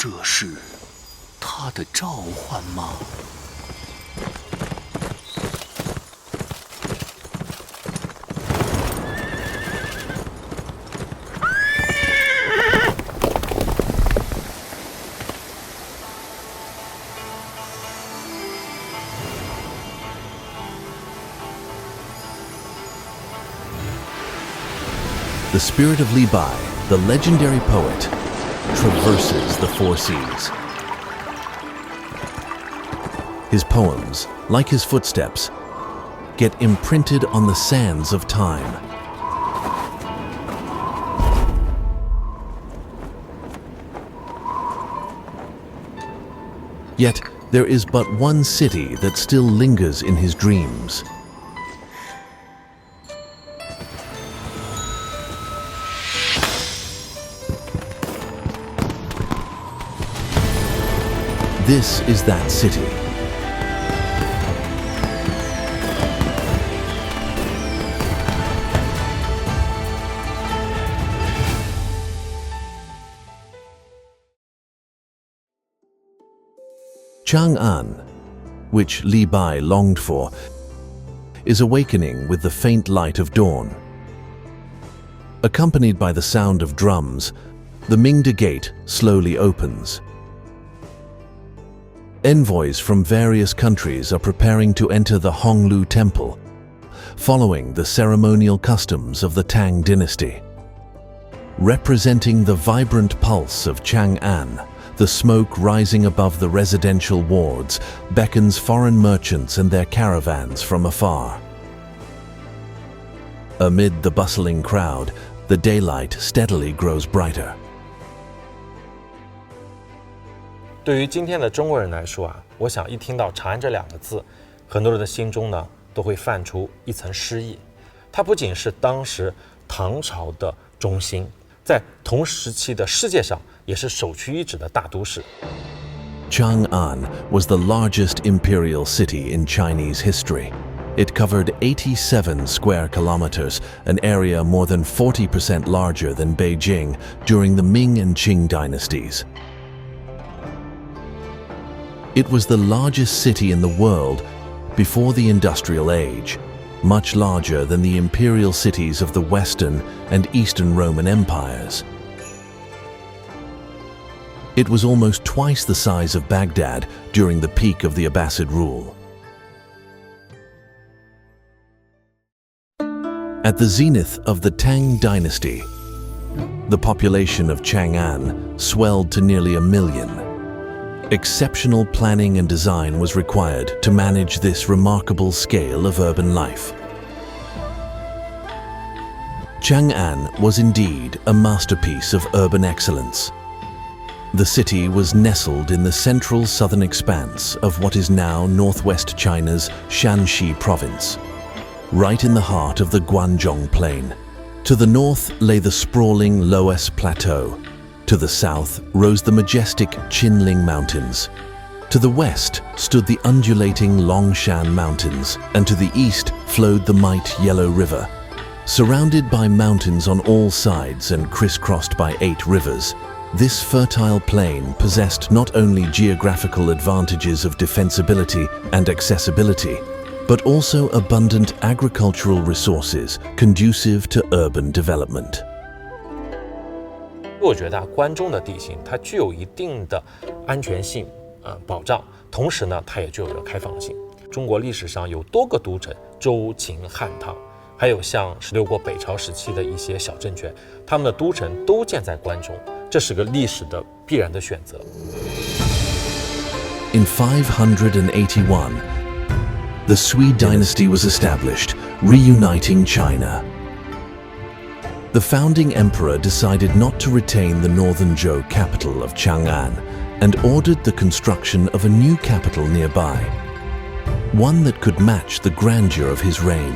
这是他的召唤吗？The spirit of Li Bai, the legendary poet, traverses the four seas. His poems, like his footsteps, get imprinted on the sands of time. Yet, there is but one city that still lingers in his dreams. This is that city. Chang'an, which Li Bai longed for, is awakening with the faint light of dawn. Accompanied by the sound of drums, the Mingda Gate slowly opens. Envoys from various countries are preparing to enter the Honglu Temple, following the ceremonial customs of the Tang Dynasty. Representing the vibrant pulse of Chang'an, the smoke rising above the residential wards beckons foreign merchants and their caravans from afar. Amid the bustling crowd, the daylight steadily grows brighter. 对于今天的中国人来说啊，我想一听到长安这两个字，很多人的心中呢都会泛出一层诗意。它不仅是当时唐朝的中心，在同时期的世界上也是首屈一指的大都市。Chang'an was the largest imperial city in Chinese history. It covered 87 square kilometers, an area more than 40% larger than Beijing during the Ming and Qing dynasties. It was the largest city in the world before the Industrial Age, much larger than the imperial cities of the Western and Eastern Roman empires. It was almost twice the size of Baghdad during the peak of the Abbasid rule. At the zenith of the Tang Dynasty, the population of Chang'an swelled to nearly 1 million. Exceptional planning and design was required to manage this remarkable scale of urban life. Chang'an was indeed a masterpiece of urban excellence. The city was nestled in the central southern expanse of what is now northwest China's Shanxi province, right in the heart of the Guanzhong Plain. To the north lay the sprawling Loess Plateau. To the south rose the majestic Qinling Mountains. To the west stood the undulating Longshan Mountains, and to the east flowed the mighty Yellow River. Surrounded by mountains on all sides and crisscrossed by 8 rivers, this fertile plain possessed not only geographical advantages of defensibility and accessibility, but also abundant agricultural resources conducive to urban development. 我觉得关中的地形它具有一定的安全性保障，同时呢，它也具有着开放性。中国历史上有多个都城，周、秦、汉、唐，还有像16国北朝时期的一些小政权，他们的都城都建在关中，这是个历史的必然的选择。In 581, the Sui dynasty was established, reuniting China. The founding emperor decided not to retain the northern Zhou capital of Chang'an and ordered the construction of a new capital nearby, one that could match the grandeur of his reign.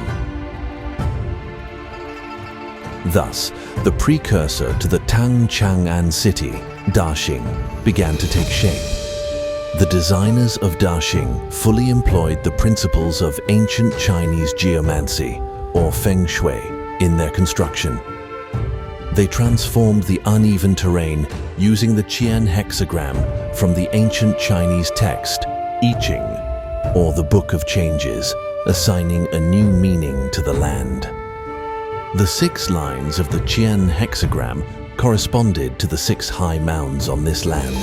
Thus, the precursor to the Chang'an City, Daxing, began to take shape. The designers of Daxing fully employed the principles of ancient Chinese geomancy, or feng shui, in their construction. They transformed the uneven terrain using the Qian hexagram from the ancient Chinese text, I Ching, or the Book of Changes, assigning a new meaning to the land. The 6 lines of the Qian hexagram corresponded to the 6 high mounds on this land.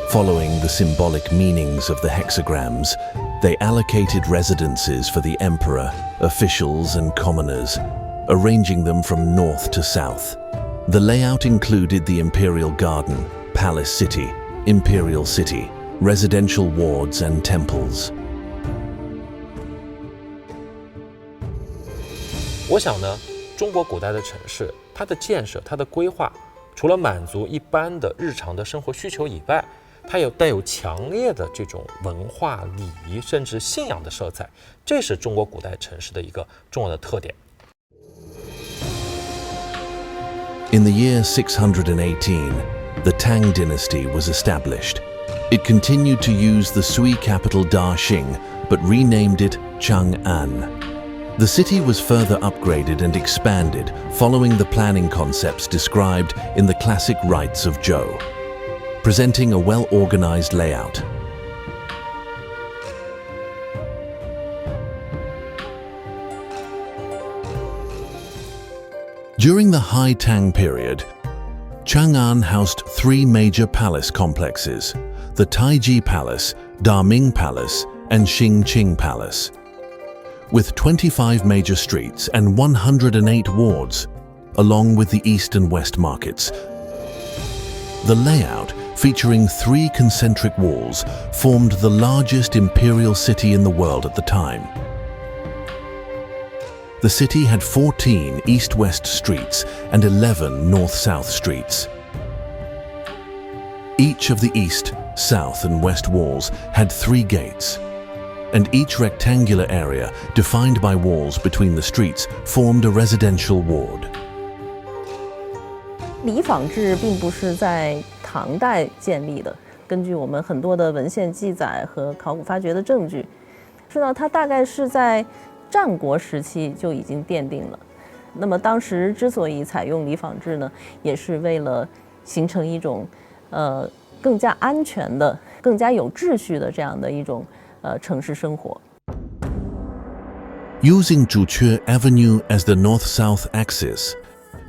Following the symbolic meanings of the hexagrams, they allocated residences for the emperor, officials, and commoners, arranging them from north to south. The layout included the Imperial Garden, Palace City, Imperial City, residential wards, and temples. 我想呢，中国古代的城市，它的建设、它的规划，除了满足一般的日常的生活需求以外，它有带有强烈的这种文化、礼仪甚至信仰的色彩，这是中国古代城市的一个重要的特点。In the year 618, the Tang Dynasty was established. It continued to use the Sui capital Daxing, but renamed it Chang'an. The city was further upgraded and expanded following the planning concepts described in the classic Rites of Zhou, presenting a well-organized layout. During the High Tang period, Chang'an housed 3 major palace complexes: the Taiji Palace, Daming Palace, and Xingqing Palace. With 25 major streets and 108 wards, along with the east and west markets. The layout, featuring 3 concentric walls, formed the largest imperial city in the world at the time. The city had 14 east-west streets and 11 north-south streets. Each of the east, south, and west walls had 3 gates, and each rectangular area, defined by walls between the streets, formed a residential ward. 里坊制并不是在唐代建立的，根据我们很多的文献记载和考古发掘的证据，知道它大概是在战国时期就已经奠定了。那么当时之所以采用里坊制呢，也是为了形成一种更加安全的、更加有秩序的这样的一种城市生活。Using Zhuque Avenue as the north-south axis,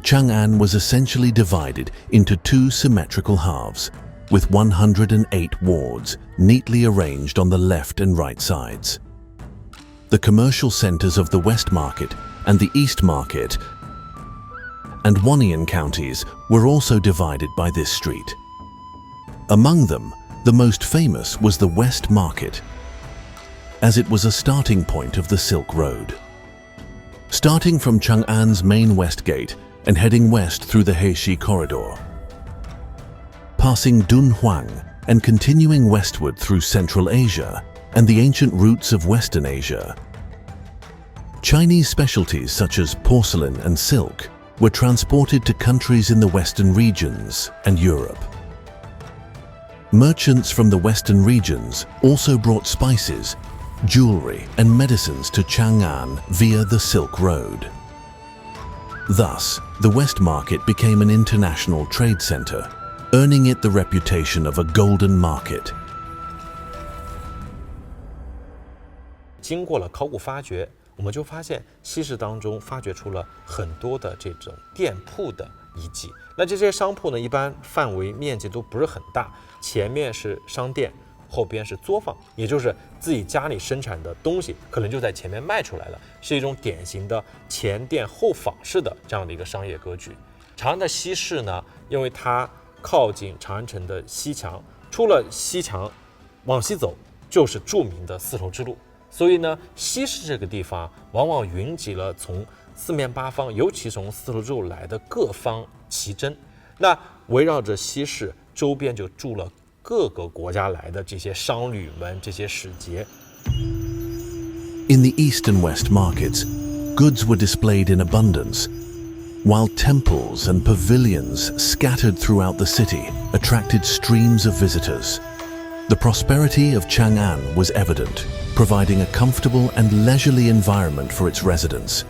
Chang'an was essentially divided into 2 symmetrical halves, with 108 wards neatly arranged on the left and right sides. The commercial centers of the West Market and the East Market and Wannian counties were also divided by this street. Among them, the most famous was the West Market, as it was a starting point of the Silk Road. Starting from Chang'an's main west gate and heading west through the Heishi corridor, passing Dunhuang and continuing westward through Central Asia and the ancient roots of Western Asia. Chinese specialties such as porcelain and silk were transported to countries in the Western regions and Europe. Merchants from the Western regions also brought spices, jewelry, and medicines to Chang'an via the Silk Road. Thus, the West Market became an international trade center, earning it the reputation of a golden market. 经过了考古发掘，我们就发现西市当中发掘出了很多的这种店铺的遗迹。那这些商铺呢，一般范围面积都不是很大，前面是商店，后边是作坊，也就是自己家里生产的东西可能就在前面卖出来了，是一种典型的前店后坊式的这样的一个商业格局。长安的西市呢，因为它靠近长安城的西墙，出了西墙往西走就是著名的丝绸之路。所以呢，西市这个地方往往云集了从四面八方，尤其从丝绸之路来的各方奇珍。那围绕着西市周边就住了各个国家来的这些商旅们、这些使节。In the east and west markets, goods were displayed in abundance, while temples and pavilions scattered throughout the city attracted streams of visitors. The prosperity of Chang'an was evident, providing a comfortable and leisurely environment for its residents.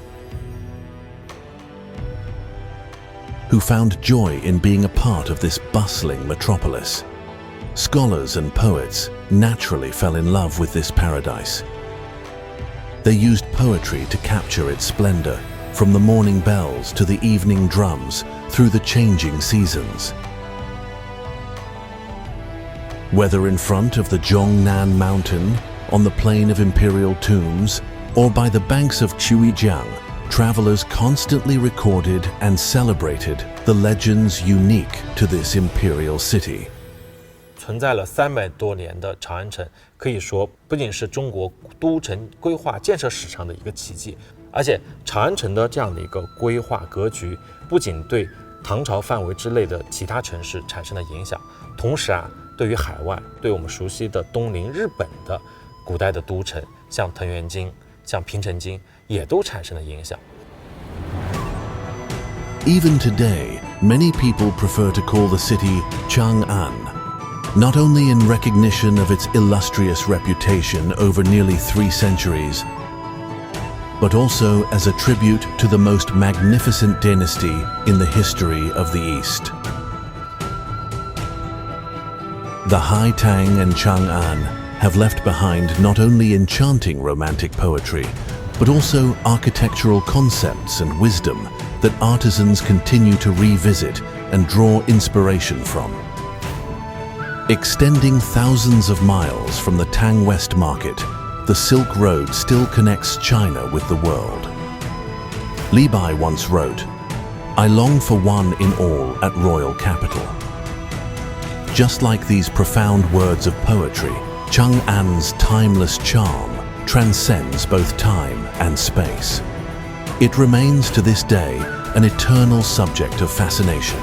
who found joy in being a part of this bustling metropolis. Scholars and poets naturally fell in love with this paradise. They used poetry to capture its splendor, from the morning bells to the evening drums, through the changing seasons. Whether in front of the Chang'an Mountain, on the plain of Imperial Tombs, or by the banks of Chuijiang, travelers constantly recorded and celebrated the legends unique to this imperial city. 存在了300多年的长安城，可以说不仅是中国都城规划建设史上的一个奇迹，而且长安城的这样的一个规划格局，不仅对唐朝范围之内的其他城市产生了影响，同时对于海外，对我们熟悉的东邻日本的古代的都城，像藤原京、像平城京，也都产生了影响。Even today, many people prefer to call the city Chang'an, not only in recognition of its illustrious reputation over nearly 3 centuries, but also as a tribute to the most magnificent dynasty in the history of the East. The Hai Tang and Chang'an have left behind not only enchanting romantic poetry, but also architectural concepts and wisdom that artisans continue to revisit and draw inspiration from. Extending thousands of miles from the Tang West Market, the Silk Road still connects China with the world. Li Bai once wrote, "I long for one in all at royal capital." Just like these profound words of poetry, Chang'an's timeless charm transcends both time and space. It remains to this day an eternal subject of fascination.